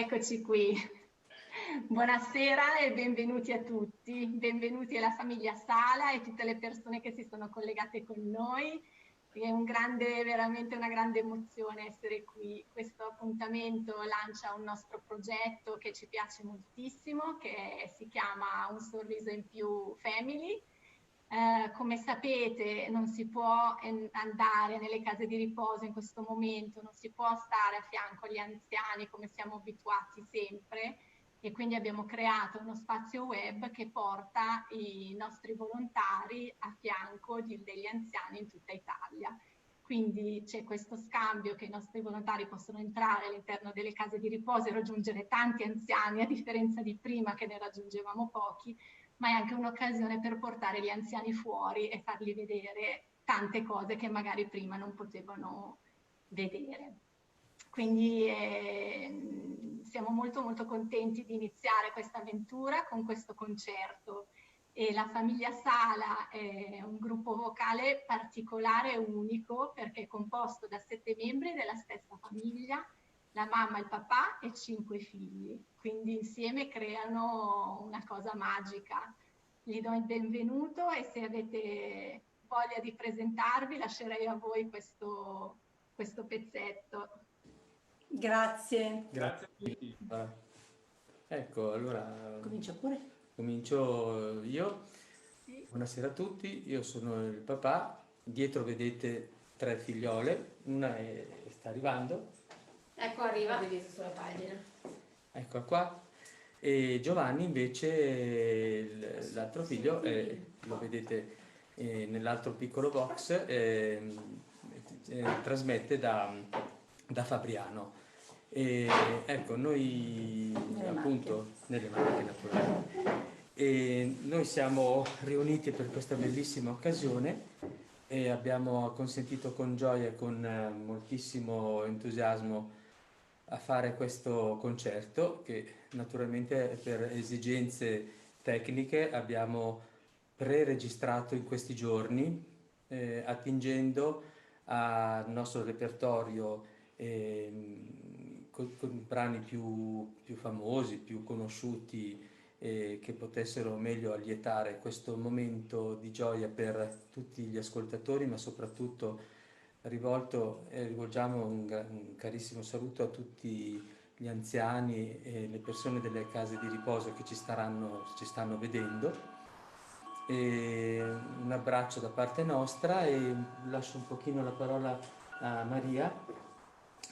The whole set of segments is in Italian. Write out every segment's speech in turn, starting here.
Eccoci qui. Buonasera e benvenuti a tutti, benvenuti alla famiglia Sala e tutte le persone che si sono collegate con noi. È veramente una grande emozione essere qui. Questo appuntamento lancia un nostro progetto che ci piace moltissimo, che si chiama Un sorriso in più Family. Come sapete non si può andare nelle case di riposo in questo momento, non si può stare a fianco agli anziani come siamo abituati sempre e quindi abbiamo creato uno spazio web che porta i nostri volontari a fianco degli anziani in tutta Italia. Quindi c'è questo scambio che i nostri volontari possono entrare all'interno delle case di riposo e raggiungere tanti anziani, a differenza di prima che ne raggiungevamo pochi, ma è anche un'occasione per portare gli anziani fuori e fargli vedere tante cose che magari prima non potevano vedere. Quindi siamo molto molto contenti di iniziare questa avventura con questo concerto. E la famiglia Sala è un gruppo vocale particolare e unico perché è composto da 7 membri della stessa famiglia, la mamma, il papà e 5 figli, quindi insieme creano una cosa magica. Gli do il benvenuto e se avete voglia di presentarvi lascerei a voi questo pezzetto. Grazie. Grazie a tutti. Ecco, allora Comincia pure. comincio io. Sì. Buonasera a tutti, io sono il papà. Dietro vedete 3 figliole, una sta arrivando. Ecco, arriva. Vedete sulla pagina. Eccola qua. E Giovanni invece, l'altro figlio, lo vedete nell'altro piccolo box, trasmette da Fabriano. E, ecco, noi appunto nelle Marche naturalmente. E noi siamo riuniti per questa bellissima occasione e abbiamo consentito con gioia e con moltissimo entusiasmo a fare questo concerto che naturalmente per esigenze tecniche abbiamo pre-registrato in questi giorni, attingendo al nostro repertorio con brani più famosi, più conosciuti, che potessero meglio allietare questo momento di gioia per tutti gli ascoltatori, ma soprattutto rivolgiamo un carissimo saluto a tutti gli anziani e le persone delle case di riposo che ci stanno vedendo. E un abbraccio da parte nostra e lascio un pochino la parola a Maria,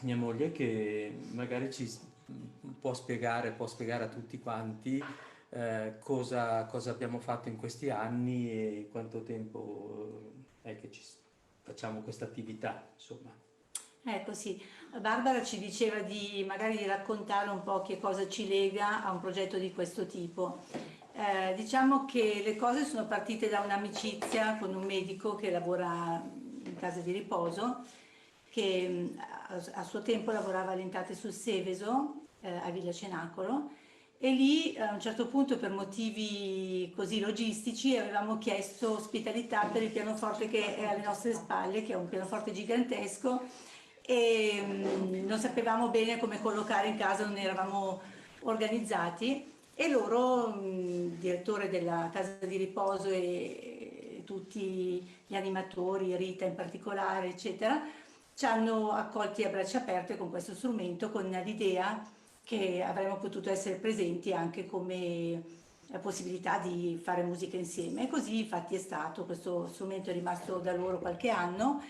mia moglie, che magari può spiegare a tutti quanti cosa abbiamo fatto in questi anni e quanto tempo è che facciamo questa attività, insomma. Ecco sì, Barbara ci diceva magari di raccontare un po' che cosa ci lega a un progetto di questo tipo. Diciamo che le cose sono partite da un'amicizia con un medico che lavora in casa di riposo, che a suo tempo lavorava all'Entate sul Seveso, a Villa Cenacolo, e lì a un certo punto per motivi così logistici avevamo chiesto ospitalità per il pianoforte che è alle nostre spalle, che è un pianoforte gigantesco, e non sapevamo bene come collocare in casa, non eravamo organizzati, e loro, il direttore della casa di riposo e tutti gli animatori, Rita in particolare, eccetera, ci hanno accolti a braccia aperte con questo strumento, con l'idea che avremmo potuto essere presenti anche come possibilità di fare musica insieme. E così infatti è stato, questo strumento è rimasto da loro qualche anno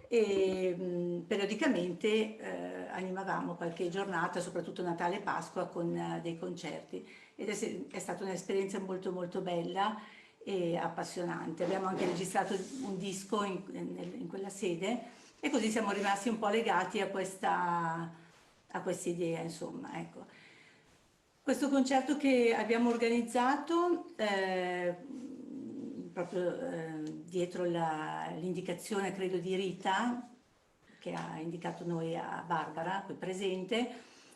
e periodicamente animavamo qualche giornata, soprattutto Natale e Pasqua, con dei concerti, ed è stata un'esperienza molto molto bella e appassionante. Abbiamo anche registrato un disco in quella sede e così siamo rimasti un po' legati a questa idea, insomma, ecco. Questo concerto che abbiamo organizzato, proprio dietro l'indicazione, credo, di Rita, che ha indicato noi a Barbara, qui presente,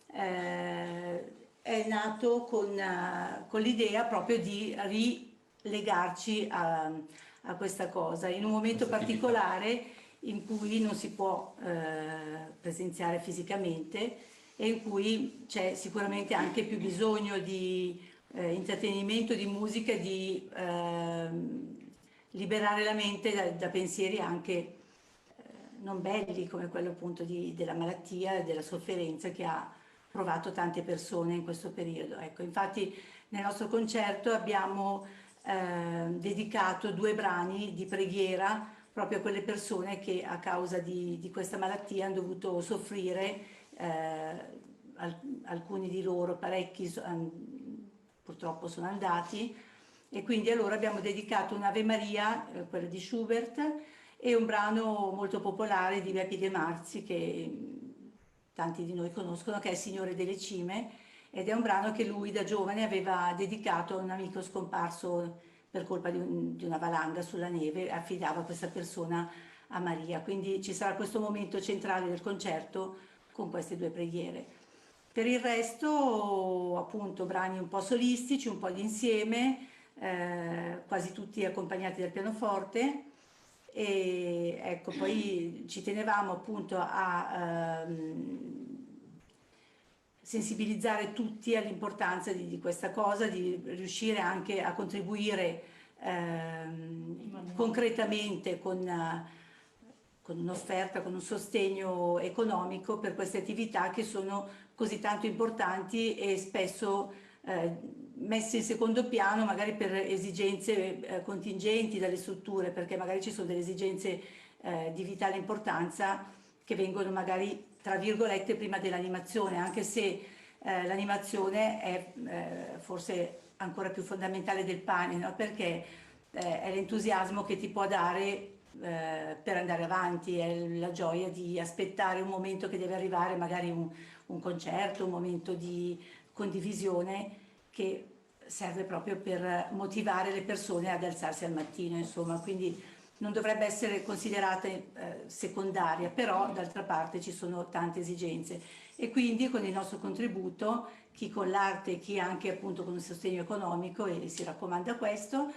è nato con l'idea proprio di rilegarci a questa cosa, in un momento particolare in cui non si può presenziare fisicamente, e in cui c'è sicuramente anche più bisogno di intrattenimento, di musica, di liberare la mente da pensieri anche non belli come quello appunto della malattia e della sofferenza che ha provato tante persone in questo periodo. Ecco, infatti nel nostro concerto abbiamo dedicato 2 brani di preghiera proprio a quelle persone che a causa di questa malattia hanno dovuto soffrire, alcuni di loro, parecchi purtroppo sono andati, e quindi allora abbiamo dedicato un'Ave Maria, quella di Schubert, e un brano molto popolare di Bepi De Marzi che tanti di noi conoscono, che è Il Signore delle Cime, ed è un brano che lui da giovane aveva dedicato a un amico scomparso per colpa di una valanga sulla neve, affidava questa persona a Maria. Quindi ci sarà questo momento centrale del concerto con queste 2 preghiere. Per il resto, appunto, brani un po' solistici, un po' di insieme, quasi tutti accompagnati dal pianoforte. E ecco, poi ci tenevamo appunto a sensibilizzare tutti all'importanza di questa cosa, di riuscire anche a contribuire concretamente con un'offerta, con un sostegno economico per queste attività che sono così tanto importanti e spesso messe in secondo piano magari per esigenze contingenti dalle strutture, perché magari ci sono delle esigenze di vitale importanza che vengono magari tra virgolette prima dell'animazione, anche se l'animazione è forse ancora più fondamentale del pane, no? Perché è l'entusiasmo che ti può dare per andare avanti, è la gioia di aspettare un momento che deve arrivare, magari un concerto, un momento di condivisione che serve proprio per motivare le persone ad alzarsi al mattino, insomma, quindi non dovrebbe essere considerata secondaria, però d'altra parte ci sono tante esigenze e quindi con il nostro contributo, chi con l'arte, chi anche appunto con un sostegno economico, e si raccomanda questo,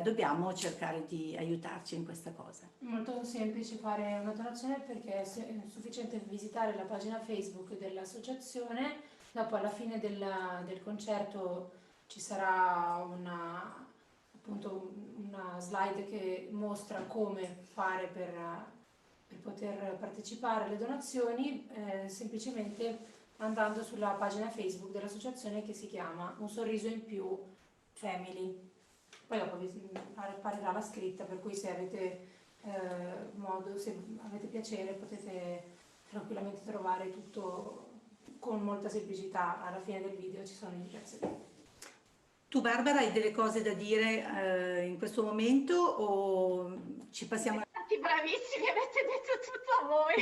dobbiamo cercare di aiutarci in questa cosa. Molto semplice fare una donazione perché è sufficiente visitare la pagina Facebook dell'associazione, dopo alla fine del concerto ci sarà appunto una slide che mostra come fare per poter partecipare alle donazioni, semplicemente andando sulla pagina Facebook dell'associazione che si chiama Un sorriso in più Family. Poi dopo vi apparirà la scritta, per cui se avete modo, se avete piacere, potete tranquillamente trovare tutto con molta semplicità. Alla fine del video ci sono i diversi. Tu Barbara hai delle cose da dire in questo momento o ci passiamo? Siete stati bravissimi, avete detto tutto voi.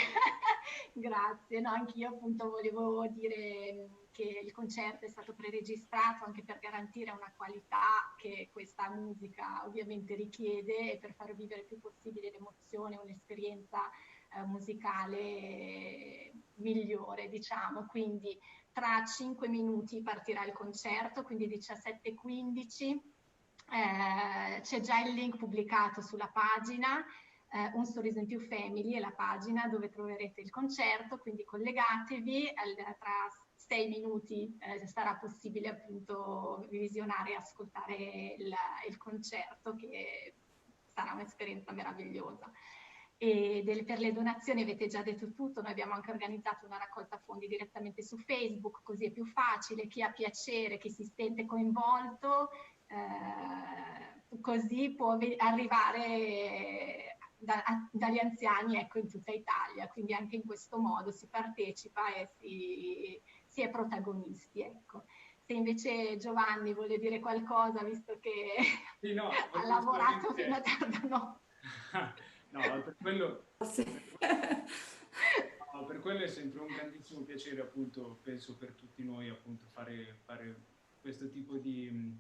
Grazie, no, anch'io appunto volevo dire che il concerto è stato preregistrato anche per garantire una qualità che questa musica ovviamente richiede e per far vivere il più possibile l'emozione, un'esperienza musicale migliore, diciamo. Quindi tra 5 minuti partirà il concerto, quindi 17:15. C'è già il link pubblicato sulla pagina. Un sorriso in più Family è la pagina dove troverete il concerto, quindi collegatevi, tra 6 minuti sarà possibile appunto visionare e ascoltare il concerto, che sarà un'esperienza meravigliosa. E per le donazioni avete già detto tutto, noi abbiamo anche organizzato una raccolta fondi direttamente su Facebook, così è più facile, chi ha piacere, chi si sente coinvolto, così può arrivare dagli anziani, ecco, in tutta Italia, quindi anche in questo modo si partecipa e si è protagonisti, ecco. Se invece Giovanni vuole dire qualcosa, visto che sì, no, ha lavorato fino a tarda notte. No, per quello è sempre un grandissimo piacere, appunto, penso per tutti noi, appunto, fare questo tipo di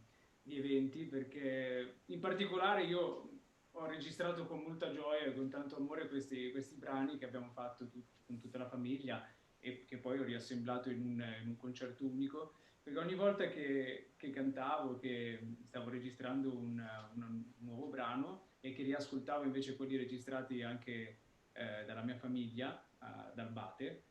eventi, perché in particolare io ho registrato con molta gioia e con tanto amore questi brani che abbiamo fatto con tutta la famiglia e che poi ho riassemblato in un concerto unico, perché ogni volta che cantavo, che stavo registrando un nuovo brano e che riascoltavo invece quelli registrati anche dalla mia famiglia, dal Bate,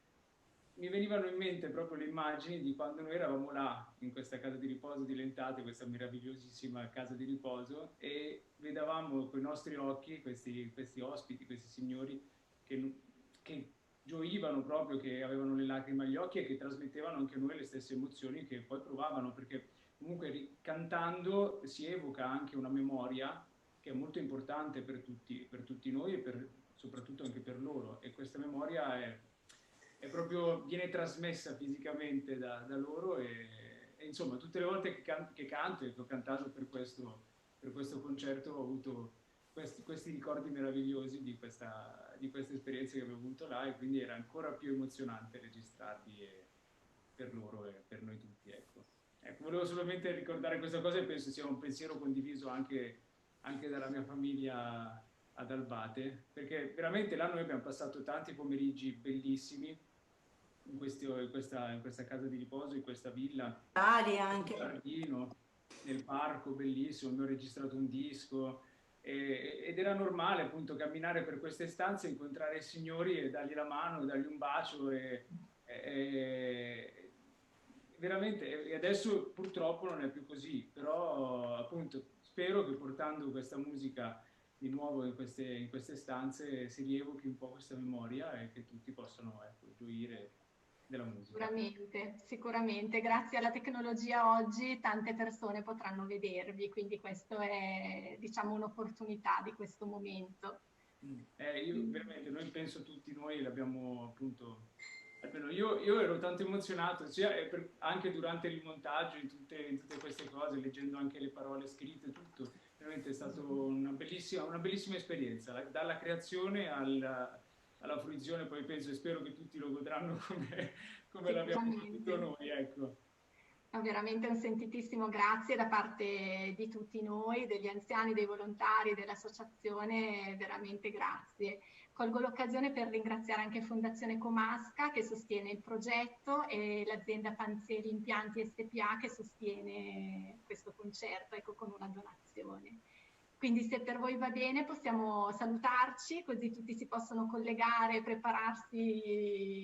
mi venivano in mente proprio le immagini di quando noi eravamo là, in questa casa di riposo di Lentate, questa meravigliosissima casa di riposo, e vedevamo con i nostri occhi questi ospiti, questi signori che gioivano proprio, che avevano le lacrime agli occhi e che trasmettevano anche a noi le stesse emozioni che poi provavano, perché comunque cantando si evoca anche una memoria che è molto importante per tutti noi e soprattutto anche per loro, e questa memoria è proprio, viene trasmessa fisicamente da loro e insomma tutte le volte che canto e che ho cantato per questo concerto ho avuto questi ricordi meravigliosi di queste esperienze che avevo avuto là, e quindi era ancora più emozionante registrarli per loro e per noi tutti, ecco. Ecco, volevo solamente ricordare questa cosa e penso sia un pensiero condiviso anche dalla mia famiglia ad Albate, perché veramente là noi abbiamo passato tanti pomeriggi bellissimi in questa casa di riposo, in questa villa, Anche. nel giardino, nel parco bellissimo, abbiamo registrato un disco ed era normale appunto camminare per queste stanze, incontrare i signori e dargli la mano, dargli un bacio veramente, e adesso purtroppo non è più così, però appunto spero che portando questa musica di nuovo in queste stanze si rievochi un po' questa memoria e che tutti possano, ecco, gioire della musica. Sicuramente, sicuramente. Grazie alla tecnologia oggi tante persone potranno vedervi, quindi questo è, diciamo, un'opportunità di questo momento. Io veramente, noi penso tutti noi l'abbiamo appunto, almeno io ero tanto emozionato, sia anche durante il montaggio, in tutte queste cose, leggendo anche le parole scritte, tutto. Veramente è stata una bellissima esperienza, dalla creazione alla fruizione, poi penso e spero che tutti lo godranno come l'abbiamo fatto noi, ecco. Veramente un sentitissimo grazie da parte di tutti noi, degli anziani, dei volontari, dell'associazione, veramente grazie. Colgo l'occasione per ringraziare anche Fondazione Comasca che sostiene il progetto e l'azienda Panzeri Impianti SPA che sostiene questo concerto, ecco, con una donazione. Quindi se per voi va bene possiamo salutarci, così tutti si possono collegare, prepararsi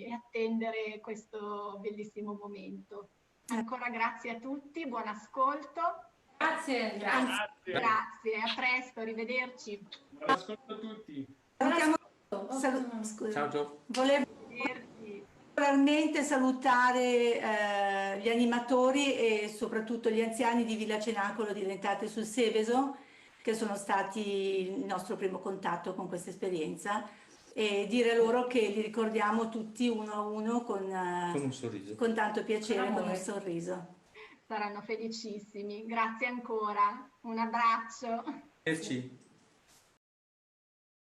e attendere questo bellissimo momento. Ancora grazie a tutti, buon ascolto. Grazie. Grazie, a presto, arrivederci. Buon ascolto a tutti. Ciao. Volevo particolarmente salutare gli animatori e soprattutto gli anziani di Villa Cenacolo di Lentate sul Seveso, che sono stati il nostro primo contatto con questa esperienza, e dire loro che li ricordiamo tutti uno a uno con un sorriso, con tanto piacere, con un sorriso. Saranno felicissimi. Grazie ancora. Un abbraccio. Merci.